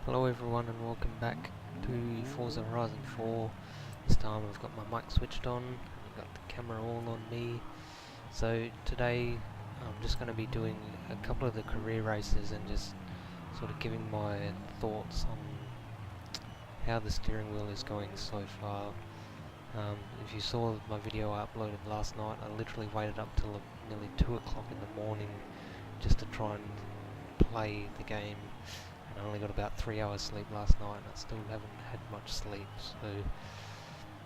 Hello everyone and welcome back to Forza Horizon 4. This time I've got my mic switched on and I've got the camera all on me. So today I'm just going to be doing a couple of the career races and just sort of giving my thoughts on how the steering wheel is going so far. If you saw my video I uploaded last night, I literally waited up till nearly 2 o'clock in the morning just to try and play the game. I only got about 3 hours sleep last night and I still haven't had much sleep, so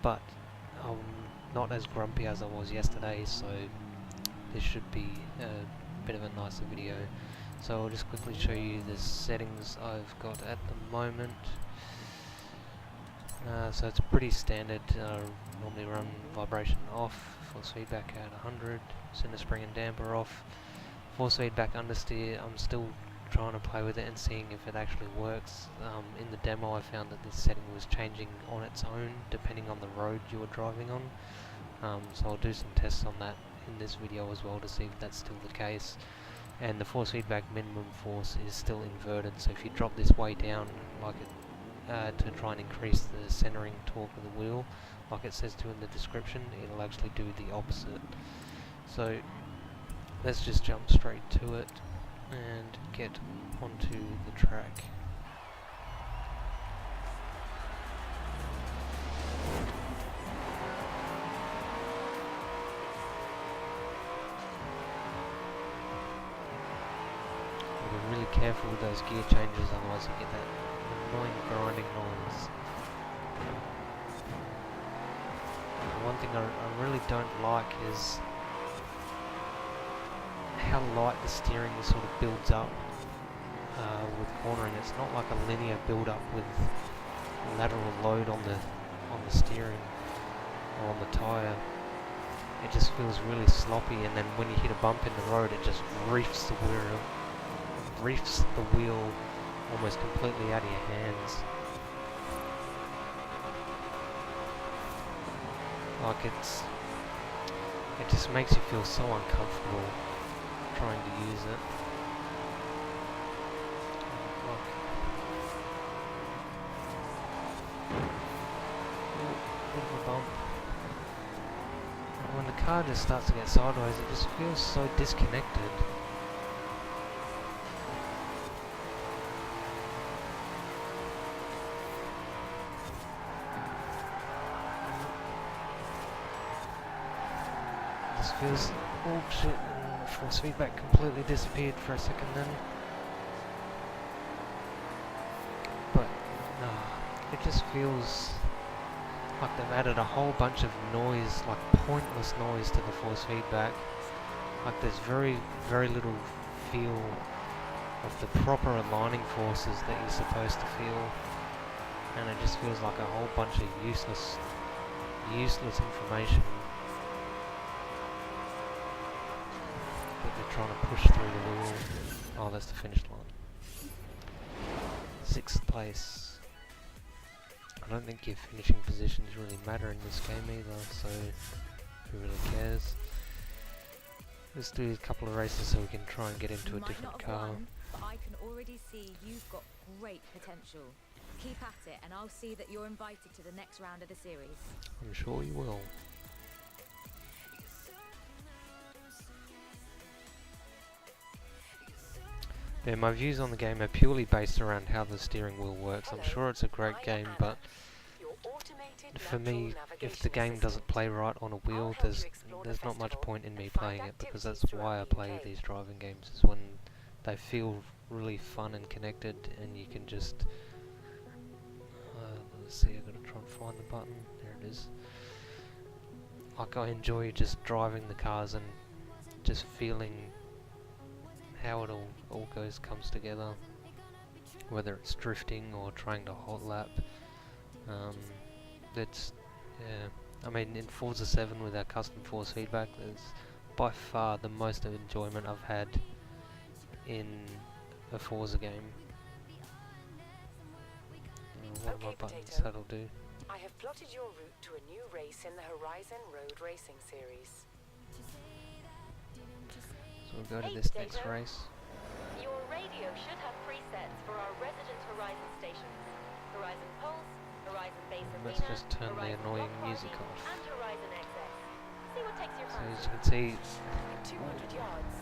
but I'm not as grumpy as I was yesterday, so this should be a bit of a nicer video. So I'll just quickly show you the settings I've got at the moment. So it's pretty standard. Normally run vibration off, force feedback at 100, center spring and damper off, force feedback understeer. I'm still trying to play with it and seeing if it actually works. In the demo I found that this setting was changing on its own depending on the road you were driving on. So I'll do some tests on that in this video as well to see if that's still the case. And the force feedback minimum force is still inverted, so if you drop this way down like it to try and increase the centering torque of the wheel like it says to in the description, it'll actually do the opposite. So let's just jump straight to it and get onto the track. Be really careful with those gear changes, otherwise you get that annoying grinding noise. One thing I really don't like is how light the steering sort of builds up with cornering. It's not like a linear build up with lateral load on the steering or on the tyre. It just feels really sloppy, and then when you hit a bump in the road it just reefs the wheel almost completely out of your hands. Like it just makes you feel so uncomfortable trying to use it. Bit of a bump. And when the car just starts to get sideways, it just feels so disconnected. This feels, oh shit, and force feedback completely disappeared for a second then. But it just feels like they've added a whole bunch of noise, like pointless noise to the force feedback. Like there's very, very little feel of the proper aligning forces that you're supposed to feel. And it just feels like a whole bunch of useless information that they're trying to push through the wheel. Oh, that's the finish line. 6th place. I don't think your finishing positions really matter in this game either, so who really cares? Let's do a couple of races so we can try and get into a different car. But I can already see you've got great potential. Keep at it and I'll see that you're invited to the next round of the series. I'm sure you will. Yeah, my views on the game are purely based around how the steering wheel works. I'm sure it's a great game, but for me, if the game doesn't play right on a wheel, there's not much point in me playing it, because that's why I play these driving games, is when they feel really fun and connected and you can just let's see, I've got to try and find the button. There it is. Like, I enjoy just driving the cars and just feeling how it all comes together, whether it's drifting or trying to hot lap. That's, yeah, I mean, in Forza 7 with our custom force feedback, that's by far the most enjoyment I've had in a Forza game. What are my buttons? That'll do. I have plotted your route to a new race in the Horizon Road Racing Series. So we'll go to this next race. Your radio should have presets for our resident Horizon station Let's just turn the annoying music off. And Horizon XS. See what takes your So as fancy. you can see, In 200 yards,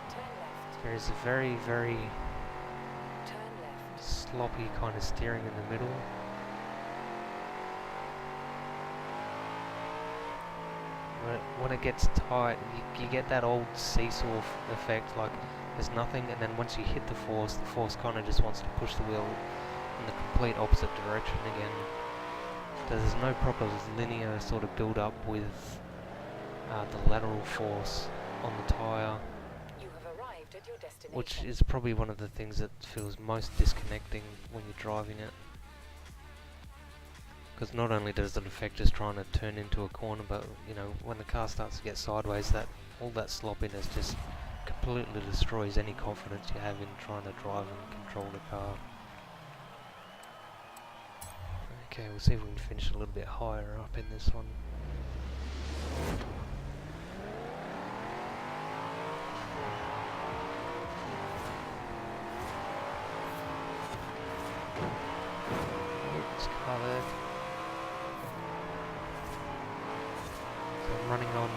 turn left. there is a very, very Turn left. sloppy kind of steering in the middle. When it gets tight, you get that old seesaw effect, like there's nothing, and then once you hit the force kind of just wants to push the wheel in the complete opposite direction again. So there's no proper linear sort of build up with the lateral force on the tyre, You have arrived at your destination. which is probably one of the things that feels most disconnecting when you're driving it. Because not only does it affect just trying to turn into a corner, but you know, when the car starts to get sideways, that all that sloppiness just completely destroys any confidence you have in trying to drive and control the car. Okay, we'll see if we can finish a little bit higher up in this one. It's covered. So I'm running on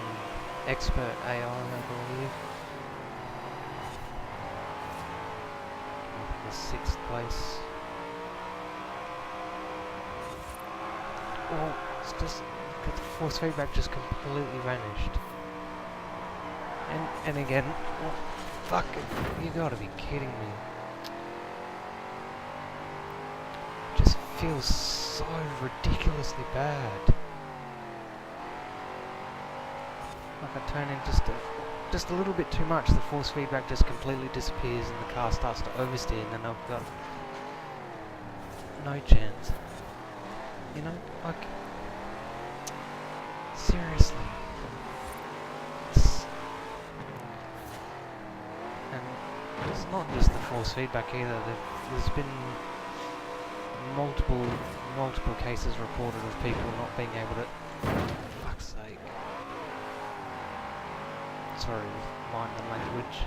expert AI, I believe. The 6th place. Oh, it's just the force feedback just completely vanished. And again, oh, fuck it, you gotta be kidding me. Just feels so ridiculously bad. Like I turn in just a little bit too much, the force feedback just completely disappears and the car starts to oversteer, and then I've got no chance. You know, like, seriously. And it's not just the force feedback either. There's been multiple cases reported of people not being able to. Fuck's sake. Sorry, mind the language.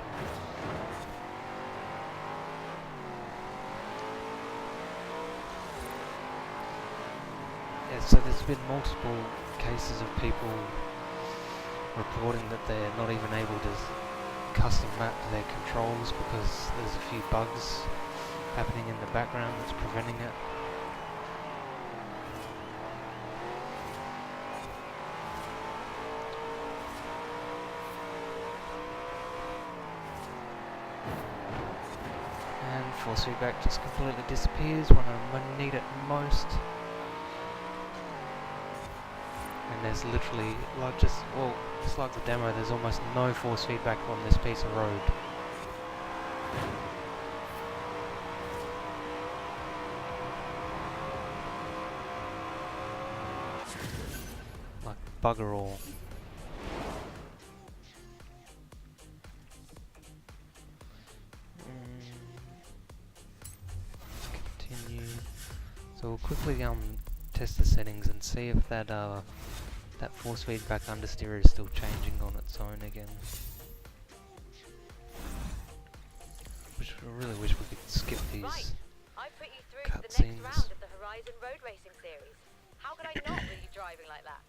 Yeah, so there's been multiple cases of people reporting that they're not even able to custom map their controls because there's a few bugs happening in the background that's preventing it. And force feedback just completely disappears when I need it most. And there's literally, like just like the demo, there's almost no force feedback on this piece of road. Like bugger all. Continue. So we'll quickly test the settings and see if that force feedback understeer is still changing on its own again. Which I really wish we could skip these Right. I put you through to the next cutscenes. round of the Horizon Road Racing Series. How could I not with you driving like that?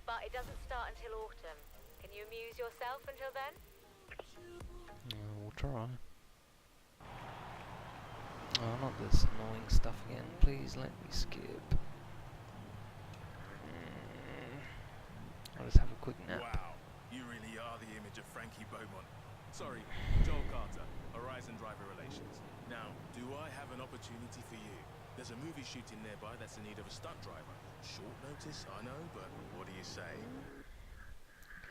But it doesn't start until autumn. Can you amuse yourself until then? We'll try. Oh, not this annoying stuff again. Please let me skip. I'll just have a quick nap. Wow, you really are the image of Frankie Beaumont. Sorry, Joel Carter, Horizon Driver Relations. Now, do I have an opportunity for you? There's a movie shooting nearby that's in need of a stunt driver. Short notice, I know, but what do you say?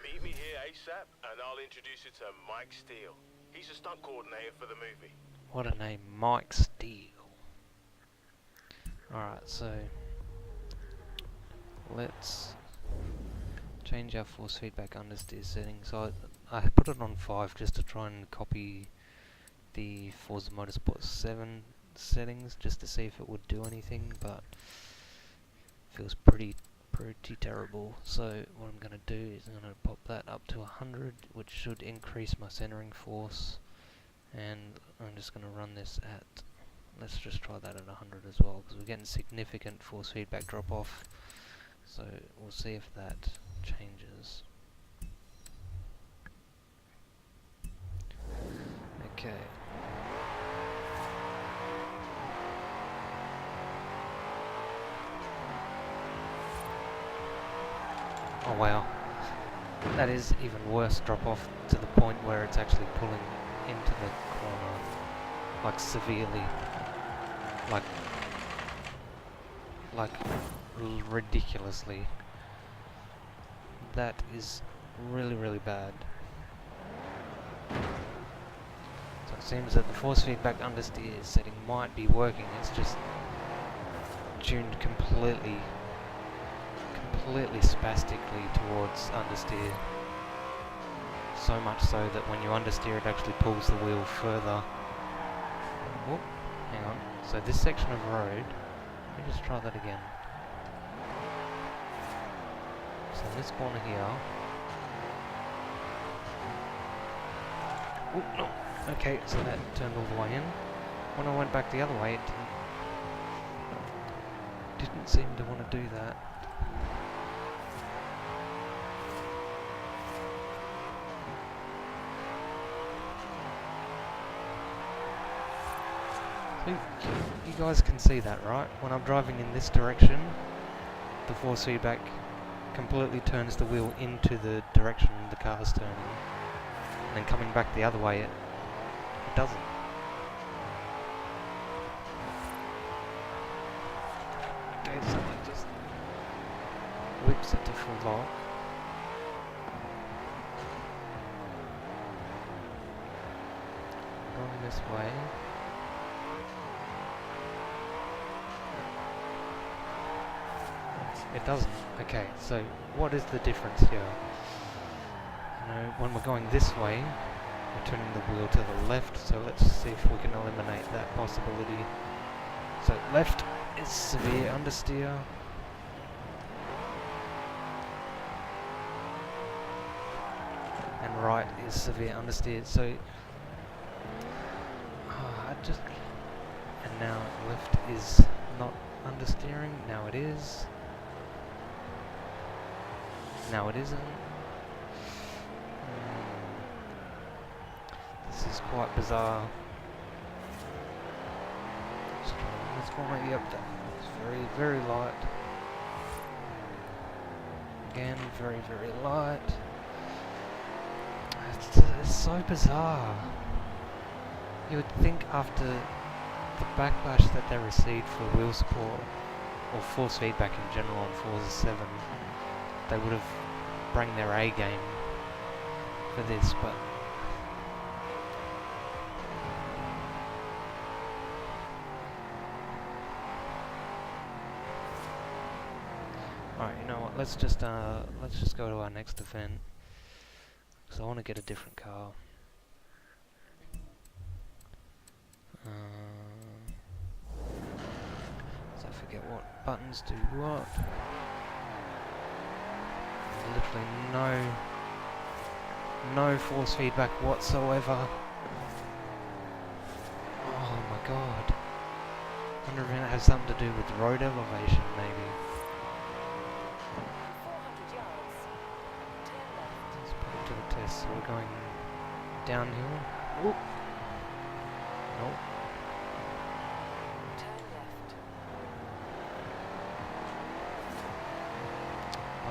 Meet me here ASAP, and I'll introduce you to Mike Steele. He's a stunt coordinator for the movie. What a name, Mike Steele. Alright, so let's change our force feedback understeer settings. So I put it on 5 just to try and copy the Forza Motorsport 7 settings just to see if it would do anything, but it feels pretty terrible. So what I'm going to do is I'm going to pop that up to 100, which should increase my centering force, and I'm just going to run this at let's just try that at 100 as well, because we're getting significant force feedback drop off. So we'll see if that changes. Okay. Oh wow. That is even worse drop off, to the point where it's actually pulling into the corner, like severely, like ridiculously. That is really, really bad. So it seems that the force feedback understeer setting might be working. It's just tuned completely spastically towards understeer. So much so that when you understeer, it actually pulls the wheel further. Oh, hang on. So this section of road, let me just try that again. So this corner here. Oh, no. Okay, so that turned all the way in. When I went back the other way, it didn't seem to want to do that. So you guys can see that, right? When I'm driving in this direction, the force feedback completely turns the wheel into the direction the car's turning. And then coming back the other way, it doesn't. Okay, so it just whips it to full lock. Going this way. It doesn't. Okay, so what is the difference here? You know, when we're going this way, we're turning the wheel to the left, so let's see if we can eliminate that possibility. So left is severe understeer. And right is severe understeer. So and now left is not understeering. Now it is. Now it isn't. This is quite bizarre. Let's try this corner. Yep, it's very, very light. Again, very, very light. It's so bizarre. You would think after the backlash that they received for wheel support, or force feedback in general on Forza 7, they would have bring their A game for this, but alright, you know what, let's just go to our next event, because I want to get a different car. So I forget what buttons do what. Literally no force feedback whatsoever. Oh my god. I wonder if it has something to do with road elevation, maybe. 400 yards. Turn left. Let's put it to the test. So we're going downhill. Oop. Nope. Turn left. I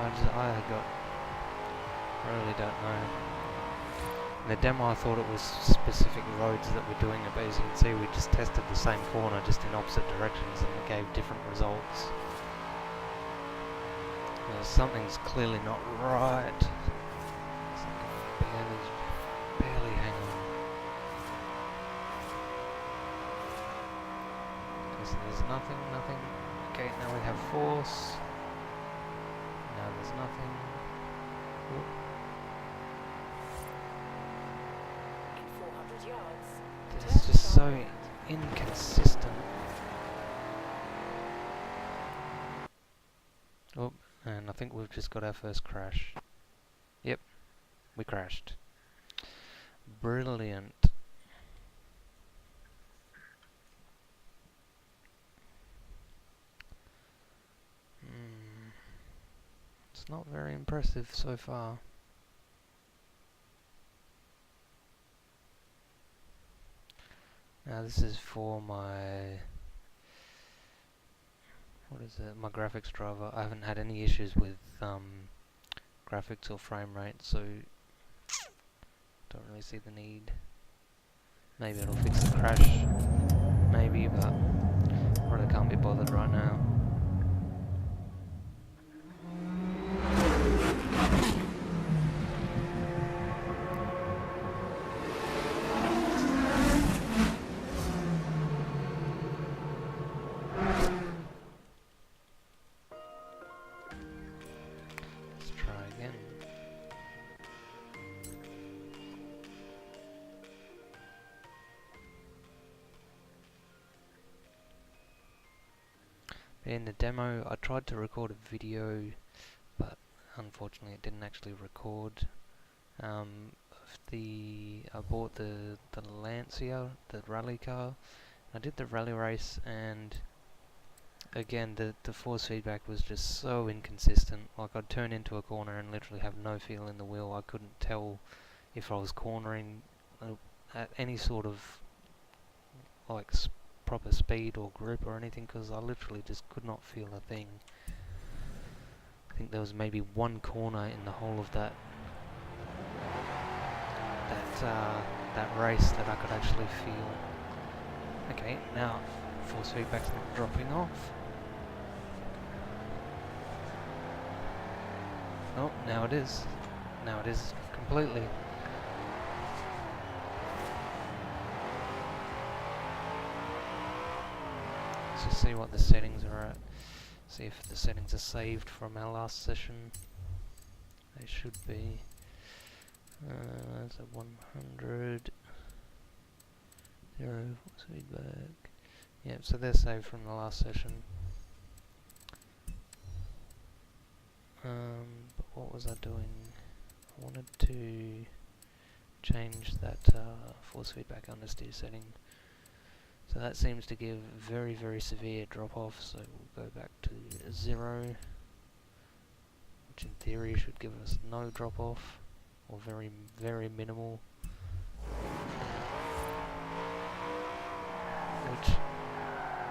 really don't know. In the demo I thought it was specific roads that were doing it, but as you can see we just tested the same corner just in opposite directions and it gave different results. Something's clearly not right. It's like I can barely hang on. Okay, so there's nothing. Okay, now we have force. Now there's nothing. Oop. In 400 yards. It's just so inconsistent. Oh, and I think we've just got our first crash. Yep, we crashed. Brilliant. It's not very impressive so far. Now this is for my, what is it, my graphics driver. I haven't had any issues with graphics or frame rate, so don't really see the need. Maybe it'll fix the crash, maybe, but I really can't be bothered right now. Let's try again. In the demo, I tried to record a video, but unfortunately it didn't actually record. I bought the Lancia, the rally car. I did the rally race, and again the force feedback was just so inconsistent. Like, I'd turn into a corner and literally have no feel in the wheel. I couldn't tell if I was cornering at any sort of like proper speed or grip or anything, because I literally just could not feel a thing. I think there was maybe one corner in the whole of that race that I could actually feel. Okay, now force feedback's not dropping off. Oh, now it is. Now it is completely. Let's just see what the settings are at. See if the settings are saved from our last session. They should be. That's a 100. 0 force feedback. Yep, so they're saved from the last session. But what was I doing? I wanted to change that force feedback understeer setting. So that seems to give very, very severe drop-off, so we'll go back to 0, which in theory should give us no drop-off, or very, very minimal. Which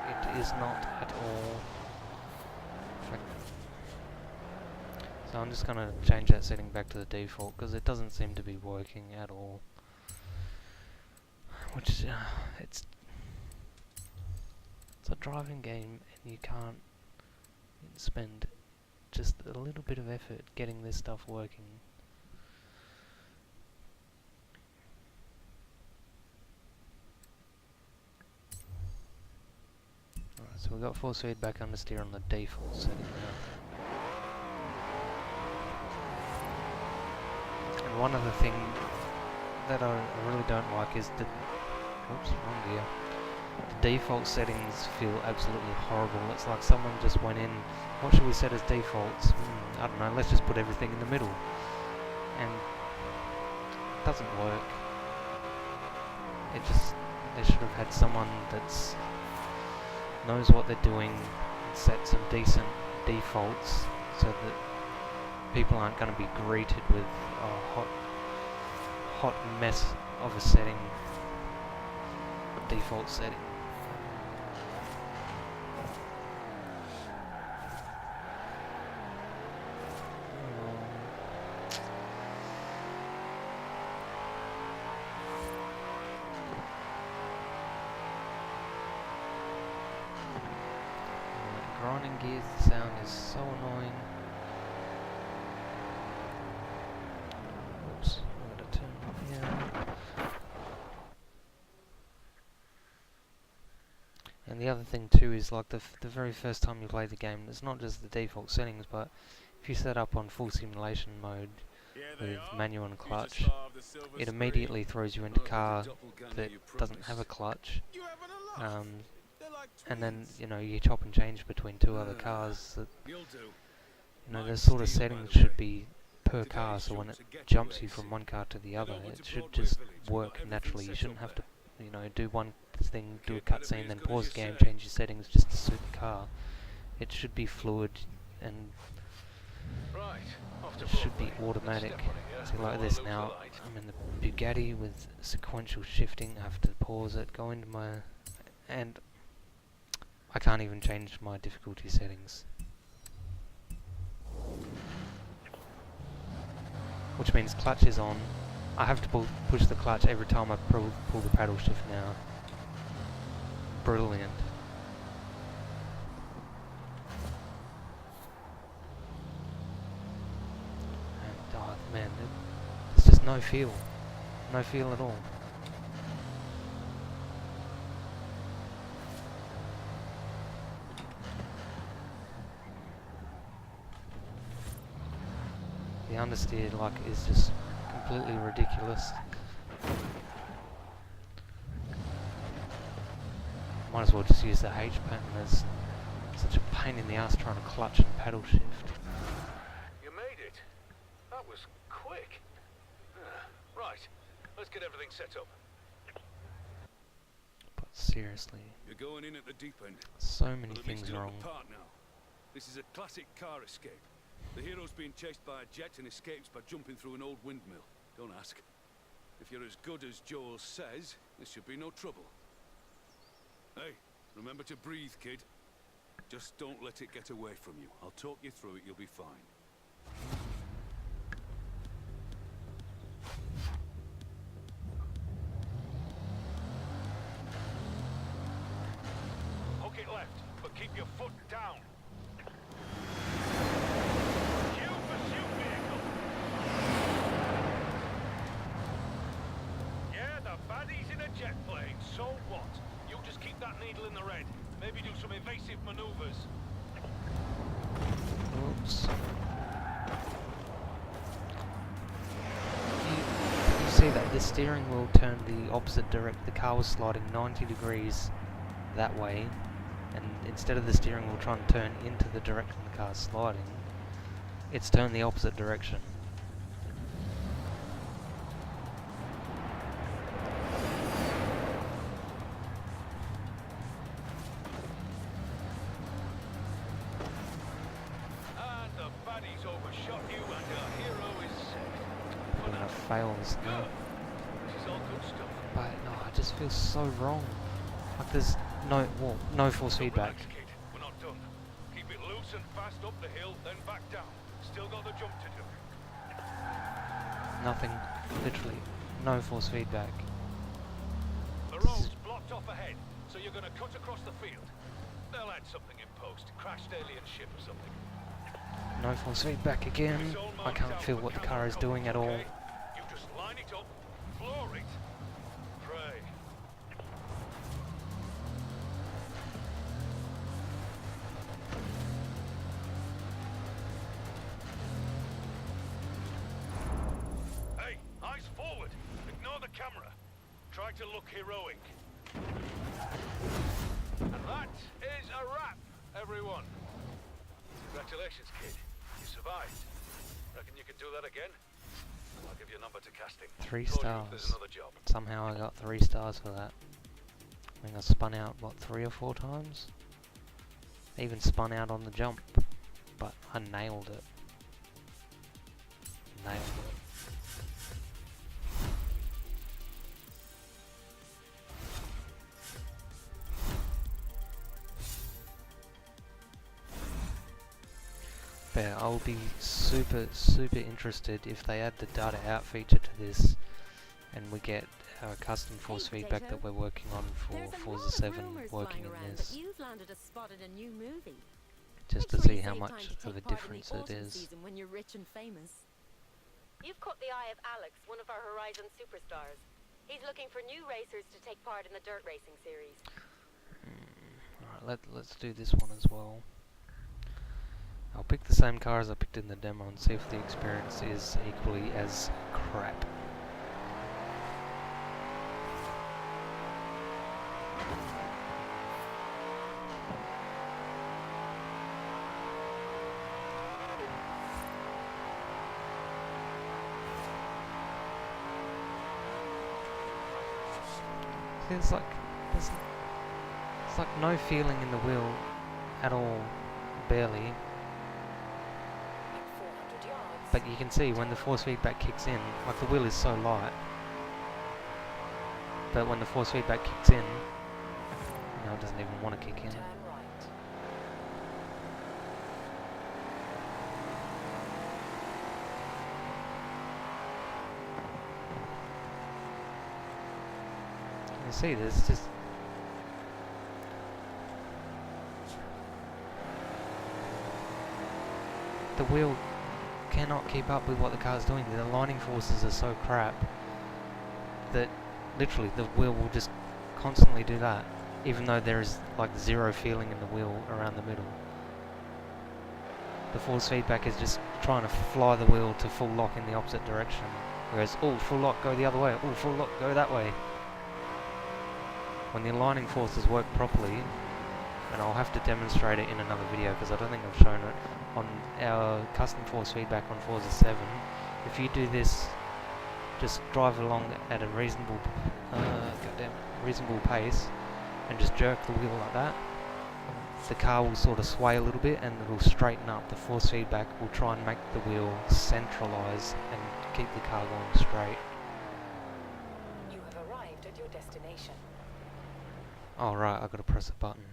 it is not at all. In fact, so I'm just going to change that setting back to the default, because it doesn't seem to be working at all. Which, it's a driving game, and you can't spend just a little bit of effort getting this stuff working. Alright, so we've got force feedback understeer on the default setting now. And one other thing that I really don't like is the... Oops, wrong gear. The default settings feel absolutely horrible. It's like someone just went in, what should we set as defaults? I don't know, let's just put everything in the middle. And it doesn't work. They should have had someone that's knows what they're doing and set some decent defaults so that people aren't going to be greeted with a hot mess of a setting, a default setting. Grinding gears, the sound is so annoying. Oops, I'm going to turn it off here. And the other thing too is, like, the very first time you play the game, it's not just the default settings, but if you set up on full simulation mode with manual and clutch, it immediately throws you into a car that doesn't have a clutch. And then, you know, you chop and change between two other cars. That, you know, the sort of settings should be per car, so when it jumps you from one car to the other, it should just work naturally. You shouldn't have to, you know, do one thing, do a cutscene, then pause the game, change your settings just to suit the car. It should be fluid, and Right, off to It should be Broadway. Let's automatic. step on it, yeah? See, like Don't this wanna lose now. the light. I'm in the Bugatti with sequential shifting. I have to pause it, go into my... and I can't even change my difficulty settings. Which means clutch is on. I have to push the clutch every time I pull the paddle shift now. Brilliant. And oh man, there's just no feel. No feel at all. The understeer is just completely ridiculous. Might as well just use the H pattern. There's such a pain in the ass trying to clutch and paddle shift. You made it. That was quick. Right, let's get everything set up. But seriously, You're going in at the deep end. so many Well, they're things mixed it up wrong. apart now. This is a classic car escape. The hero's being chased by a jet and escapes by jumping through an old windmill. Don't ask. If you're as good as Joel says, there should be no trouble. Hey, remember to breathe, kid. Just don't let it get away from you. I'll talk you through it, you'll be fine. Hook it left, but keep your foot down. Cue pursuit vehicle. Yeah, the baddie's in a jet plane. So what? You'll just keep that needle in the red. Maybe do some evasive maneuvers. Oops. You see that the steering wheel turned the opposite direct. The car was sliding 90 degrees that way, and instead of the steering wheel trying to turn into the direction the car's sliding, it's turned the opposite direction. And the baddie's overshot you, and your hero is safe. I'm gonna fail this now. Good. This is all good stuff. But no, it just feels so wrong. Like there's no force Don't feedback. relax, kid. We're not done. Keep it loose and fast up the hill, then back down. Still got the jump to do. Nothing, literally, no force feedback. The road's blocked off ahead, so you're gonna cut across the field. They'll add something in post. Crashed alien ship or something. No force feedback again. It's all I marked can't out feel for what the camera car is doing at all. coverage, okay? You just line it up, floor it, pray. Hey, eyes forward. Ignore the camera. Try to look heroic. And that is a wrap, everyone. Congratulations, kid. You survived. Reckon you can do that again? I'll give you a number to casting. 3 Told you if there's stars. another job. Somehow I got 3 stars for that. I think I spun out, what, 3 or 4 times? I even spun out on the jump, but I nailed it. Nailed it. But I'll be super interested if they add the data out feature to this and we get our custom force Hey, feedback Potato. that we're working on for There's a Forza lot of 7 rumors working flying in around this, that you've landed a spot in a new movie. just to Make sure see you how save much time to of a take part in the difference it autumn is. season when you're rich and famous. You've caught the eye of Alex, one of our Horizon superstars. He's looking for new racers to take part in the dirt racing series. Alright, let's do this one as well. I'll pick the same car as I picked in the demo and see if the experience is equally as crap. See, it's like no feeling in the wheel at all, barely. But you can see when the force feedback kicks in, like the wheel is so light, but when the force feedback kicks in, it doesn't even want to kick in. Turn right. You see, there's just the wheel cannot keep up with what the car's doing. The aligning forces are so crap that literally the wheel will just constantly do that, even though there is like zero feeling in the wheel around the middle. The force feedback is just trying to fly the wheel to full lock in the opposite direction. Whereas, oh, full lock, go the other way. Oh, full lock, go that way. When the aligning forces work properly, and I'll have to demonstrate it in another video because I don't think I've shown it, on our custom force feedback on Forza 7, if you do this, just drive along at a reasonable pace and just jerk the wheel like that, the car will sort of sway a little bit and it'll straighten up. The force feedback will try and make the wheel centralise and keep the car going straight. You have arrived at your destination. Oh right, I've got to press a button.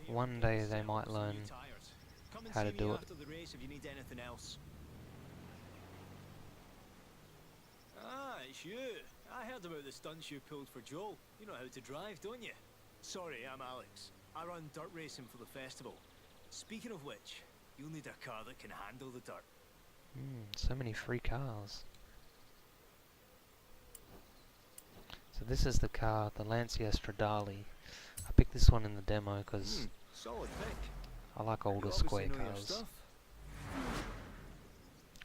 One day they might learn how to do it. After the race if you need anything else. Ah, it's you. I heard about the stunts you pulled for Joel. You know how to drive, don't you? Sorry, I'm Alex. I run dirt racing for the festival. Speaking of which, you'll need a car that can handle the dirt. So many free cars. So this is the car, the Lancia Stradale. I picked this one in the demo because Solid pick. I like older You square obviously know your cars. stuff.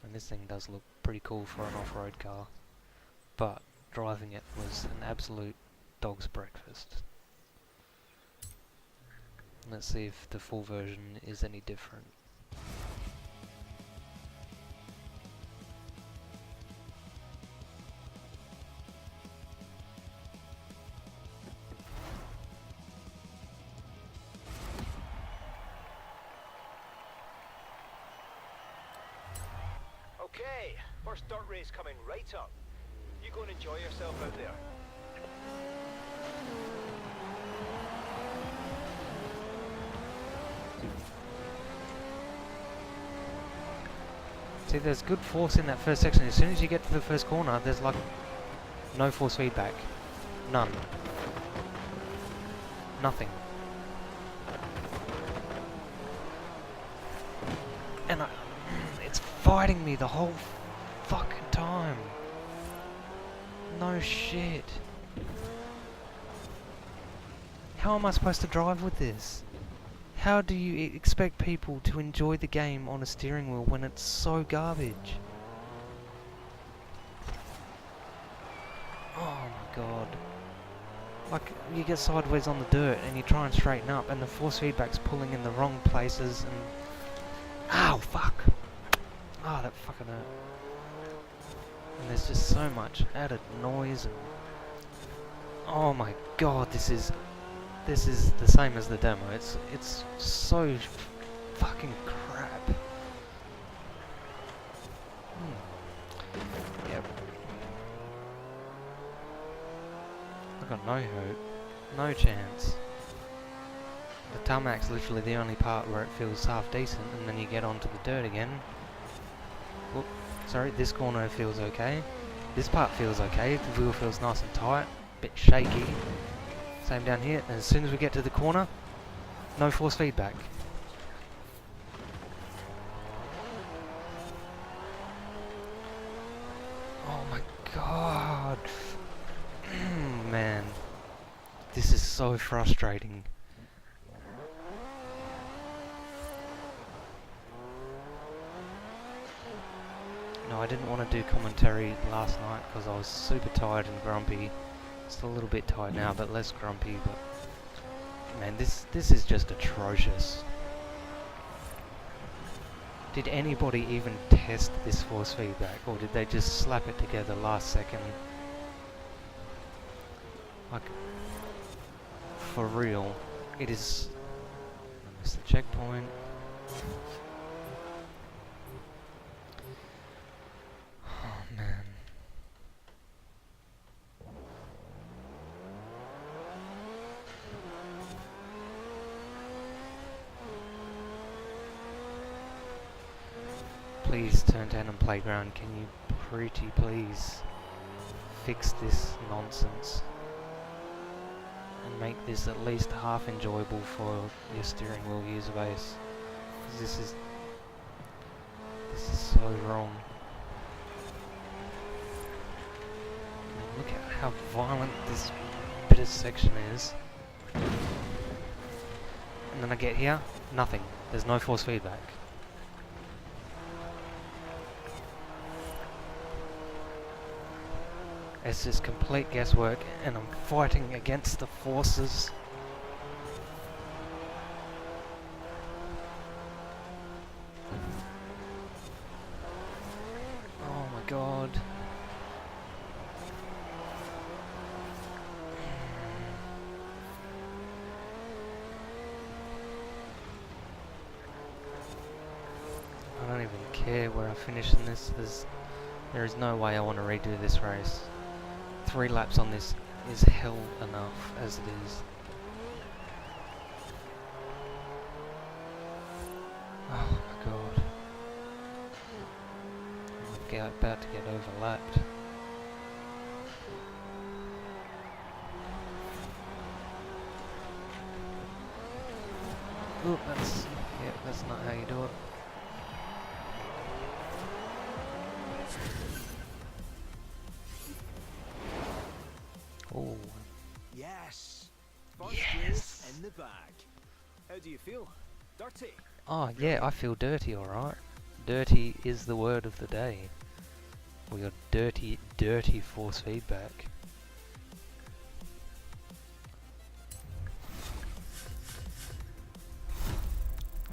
And this thing does look pretty cool for an off-road car. But driving it was an absolute dog's breakfast. Let's see if the full version is any different. Okay, first dirt race coming right up. You go and enjoy yourself out there. See, there's good force in that first section. As soon as you get to the first corner, there's like no force feedback. None. Nothing. And it's fighting me the whole fucking time. No shit. How am I supposed to drive with this? How do you expect people to enjoy the game on a steering wheel when it's so garbage? Oh my god. Like, you get sideways on the dirt and you try and straighten up and the force feedback's pulling in the wrong places and... Ow, fuck! Ah, that fucking hurt. And there's just so much added noise and... Oh my god, this is the same as the demo. It's so fucking crap. Yep. I got no hope. No chance. The tarmac's literally the only part where it feels half decent, and then you get onto the dirt again. Whoop, sorry, this corner feels okay. This part feels okay, the wheel feels nice and tight, bit shaky. Same down here, and as soon as we get to the corner, no force feedback. Oh my god. Man, this is so frustrating. No, I didn't want to do commentary last night because I was super tired and grumpy. Still a little bit tired now, but less grumpy. But Man, this is just atrocious. Did anybody even test this force feedback, or did they just slap it together last second? Like, for real, it is... I missed the checkpoint. Oh man. Please, Turn 10 and Playground, can you pretty please fix this nonsense and make this at least half enjoyable for your steering wheel user base? 'Cause this is so wrong. Look at how violent this bit of section is. And then I get here, nothing. There's no force feedback. It's just complete guesswork, and I'm fighting against the forces. Oh my god. I don't even care where I finish in this. There is no way I want to redo this race. 3 laps on this is hell enough as it is. Oh my god. I'm about to get overlapped. Oh, that's not how you do it. Oh. Yes. Yes. In the bag. How do you feel? Dirty? Oh yeah, I feel dirty, alright. Dirty is the word of the day. We got dirty, dirty force feedback.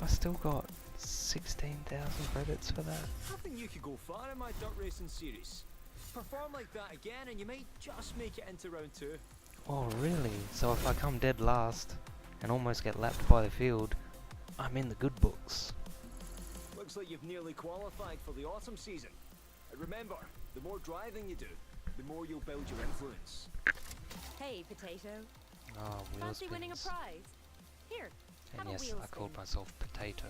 I still got 16,000 credits for that. I think you could go far in my dirt racing series. Perform like that again and you might just make it into round 2. Oh really? So if I come dead last and almost get lapped by the field, I'm in the good books. Looks like you've nearly qualified for the autumn season. And remember, the more driving you do, the more you'll build your influence. Hey, Potato. Oh, wheel Fancy winning a spins. prize? Here, have And a yes, wheel I called spin. myself Potato.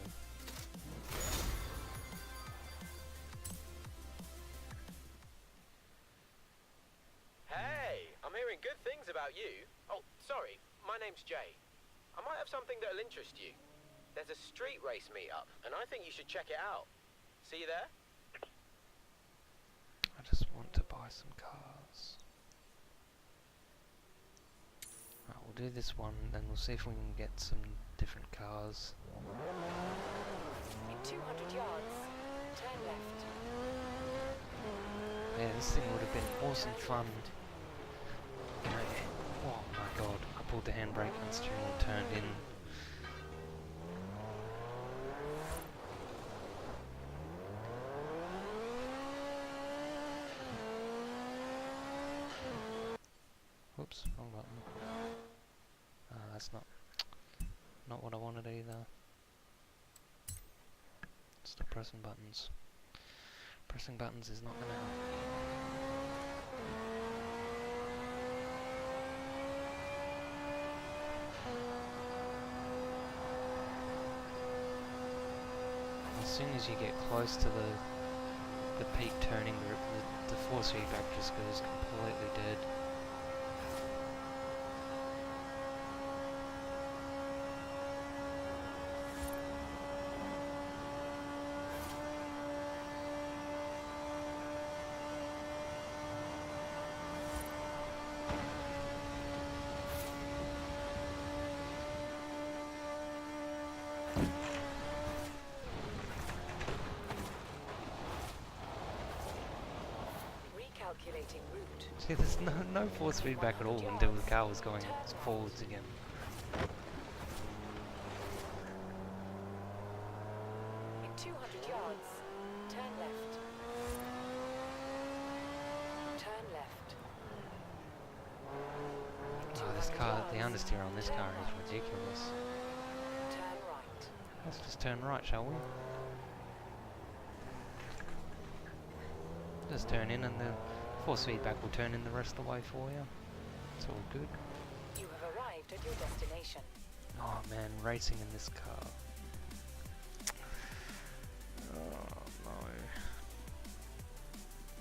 Hey, I'm hearing good things about you. Oh, sorry, my name's Jay. I might have something that'll interest you. There's a street race meetup, and I think you should check it out. See you there? I just want to buy some cars. Right, we'll do this one, then we'll see if we can get some different cars. In 200 yards, turn left. Yeah, this thing would have been awesome fun. Oh my god, I pulled the handbrake and the steering wheel turned in. Whoops, wrong button. That's not what I wanted either. Stop pressing buttons. Pressing buttons is not gonna help. As soon as you get close to the peak turning group, the force feedback just goes completely dead. Recalculating route. See, there's no force feedback at all until the car was going forwards again. This car, the understeer on this car is ridiculous. Turn right. Let's just turn right, shall we? Just turn in and the force feedback will turn in the rest of the way for you. It's all good. You have arrived at your destination. Oh man, racing in this car. Oh no.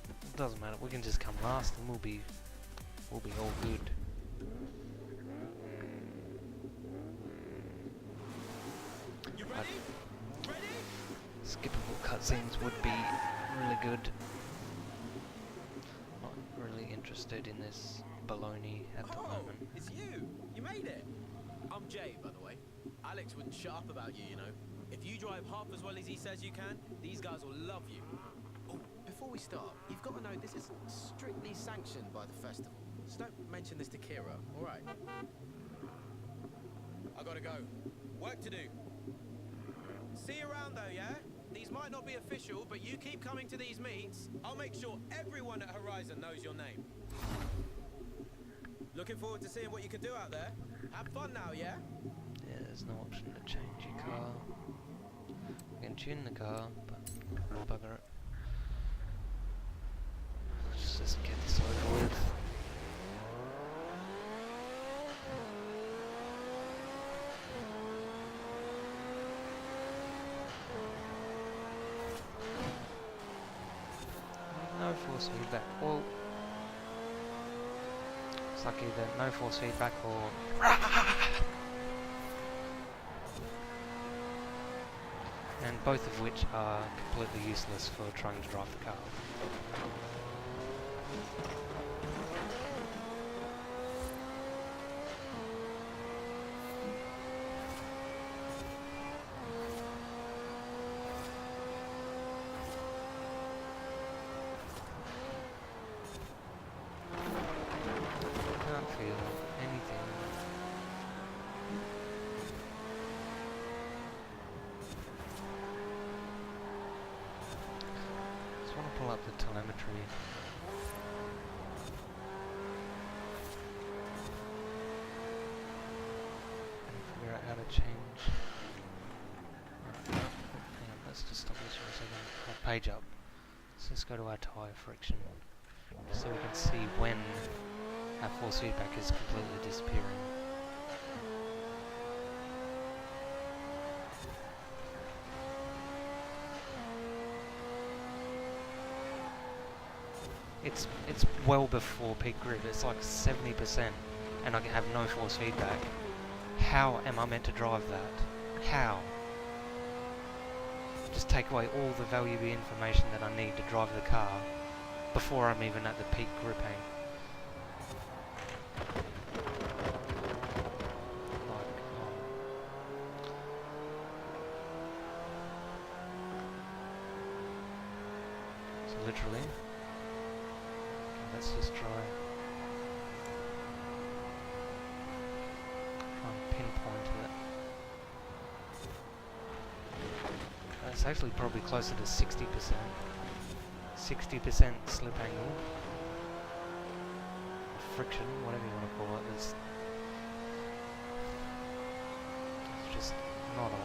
It doesn't matter, we can just come last and we'll be all good. You ready? Ready? Skippable cutscenes would be really good. Not really interested in this baloney at the moment. It's you! You made it! I'm Jay, by the way. Alex wouldn't shut up about you, you know. If you drive half as well as he says you can, these guys will love you. Oh, before we start, you've got to know this is strictly sanctioned by the festival. So don't mention this to Kira, alright? I gotta go. Work to do. See you around though, yeah? These might not be official, but you keep coming to these meets. I'll make sure everyone at Horizon knows your name. Looking forward to seeing what you can do out there. Have fun now, yeah? Yeah, there's no option to change your car. You can tune the car, but bugger it. Let's just get this over with. No force feedback. Well, it's like either no force feedback or and both of which are completely useless for trying to drive the car. Can't feel anything. Just want to pull up the telemetry. And figure out how to change. Hang on, let's just stop this for a second. Page up. Let's just go to our tyre friction. So we can see when our force feedback is completely disappearing. It's well before peak grip. It's like 70%, and I can have no force feedback. How am I meant to drive that? How? Just take away all the valuable information that I need to drive the car before I'm even at the peak gripping. So literally, let's just try and pinpoint it. It's actually probably closer to 60%. 60% slip angle. Friction, whatever you want to call it, is it's just not on.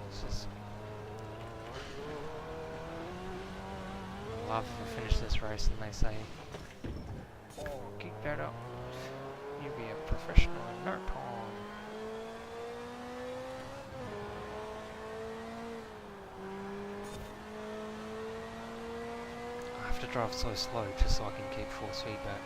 It's just love to finish this race and they say, "Oh, keep that up. You be a professional in no time." I have to drive so slow just so I can keep force feedback.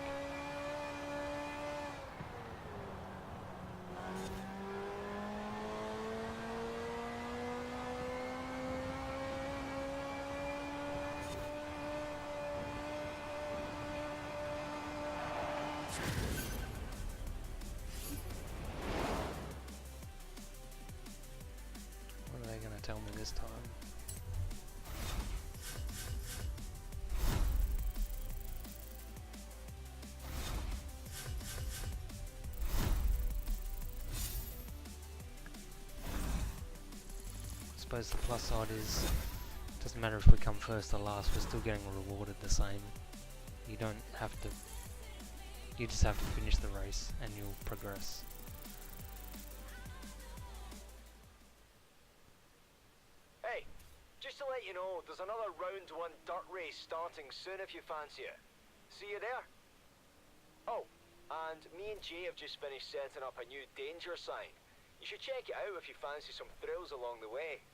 What are they going to tell me this time? suppose the plus side is, doesn't matter if we come first or last, we're still getting rewarded the same. You don't have to, you just have to finish the race and you'll progress. Hey, just to let you know, there's another round 1 dirt race starting soon if you fancy it. See you there. Oh, and me and Jay have just finished setting up a new danger sign. You should check it out if you fancy some thrills along the way.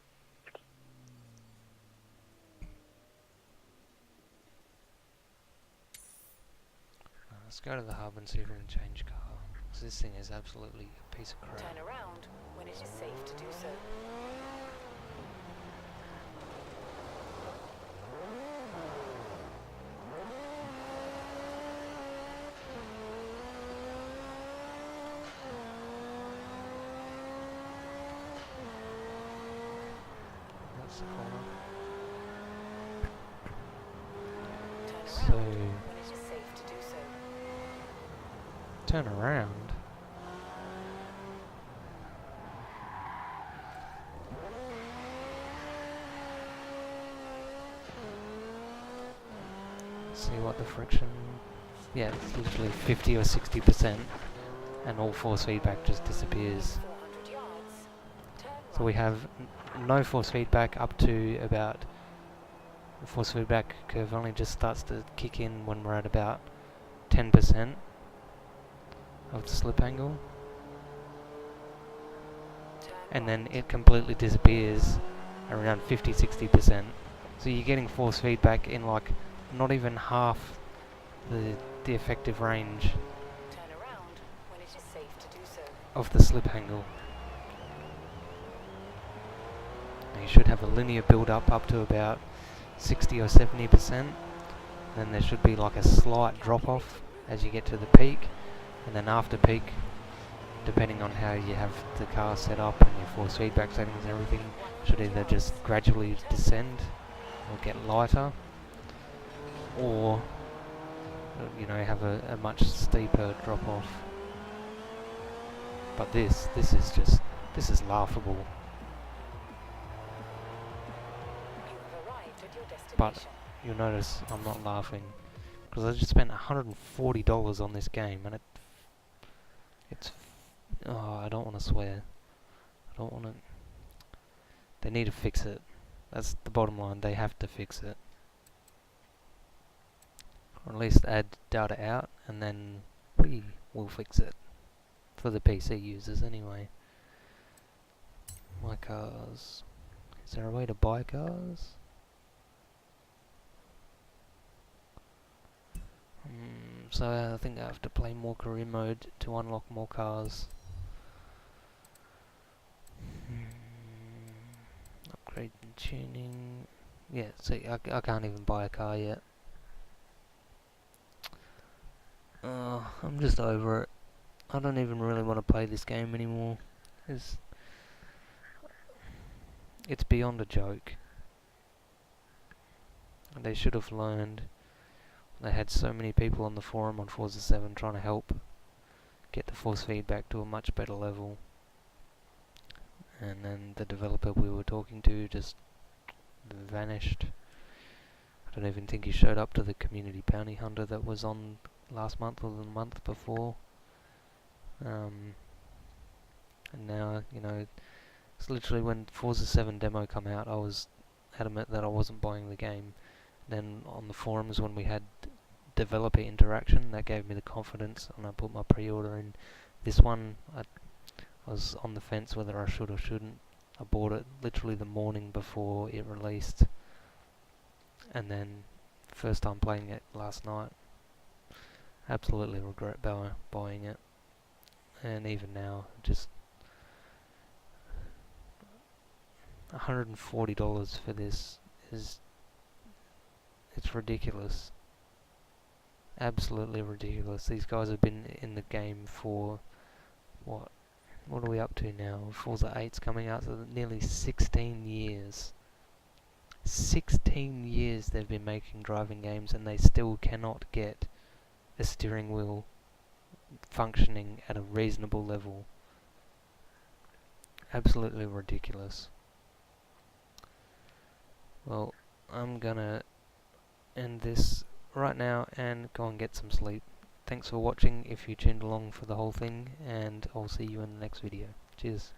Let's go to the hub and see if we can change car. Because this thing is absolutely a piece of crap. Turn around when it is safe to do so. That's the corner. Turn around when it is safe to do so. Turn around. See what the friction. Yeah, it's literally 50 or 60%, and all force feedback just disappears. 400 yards. Turn So we right. have no force feedback up to about. The force feedback curve only just starts to kick in when we're at about 10% of the slip angle, Turn and then right. it completely disappears around 50-60%. So you're getting force feedback in like not even half the effective range Turn around when it is safe to do so. of the slip angle. Now you should have a linear build up to about 60 or 70%. Then there should be like a slight drop off as you get to the peak, and then after peak, depending on how you have the car set up and your force feedback settings and everything, should either just gradually descend or get lighter, or you know, have a much steeper drop off. But this is laughable. You have arrived at your But destination. you'll notice I'm not laughing because I just spent $140 on this game, and it's oh, I don't want to swear. I don't want to. They need to fix it. That's the bottom line. They have to fix it, or at least add data out, and then we will fix it for the PC users anyway. My cars. Is there a way to buy cars? So I think I have to play more career mode to unlock more cars. Upgrade and tuning. Yeah, see, I can't even buy a car yet. I'm just over it. I don't even really want to play this game anymore. It's beyond a joke. They should have learned. They had so many people on the forum on Forza 7 trying to help get the force feedback to a much better level, and then the developer we were talking to just vanished. I don't even think he showed up to the community bounty hunter that was on last month or the month before. And now, you know, it's literally when Forza 7 demo come out, I was adamant that I wasn't buying the game. Then on the forums, when we had developer interaction, that gave me the confidence, and I put my pre-order in. This one, I was on the fence whether I should or shouldn't. I bought it literally the morning before it released, and then first time playing it last night. Absolutely regret buying it, and even now, just $140 for this it's ridiculous. Absolutely ridiculous. These guys have been in the game for what are we up to now? Forza 8's coming out, so nearly 16 years. 16 years they've been making driving games, and they still cannot get a steering wheel functioning at a reasonable level. Absolutely ridiculous. well, I'm gonna end this right now and go and get some sleep. Thanks for watching if you tuned along for the whole thing, and I'll see you in the next video. Cheers.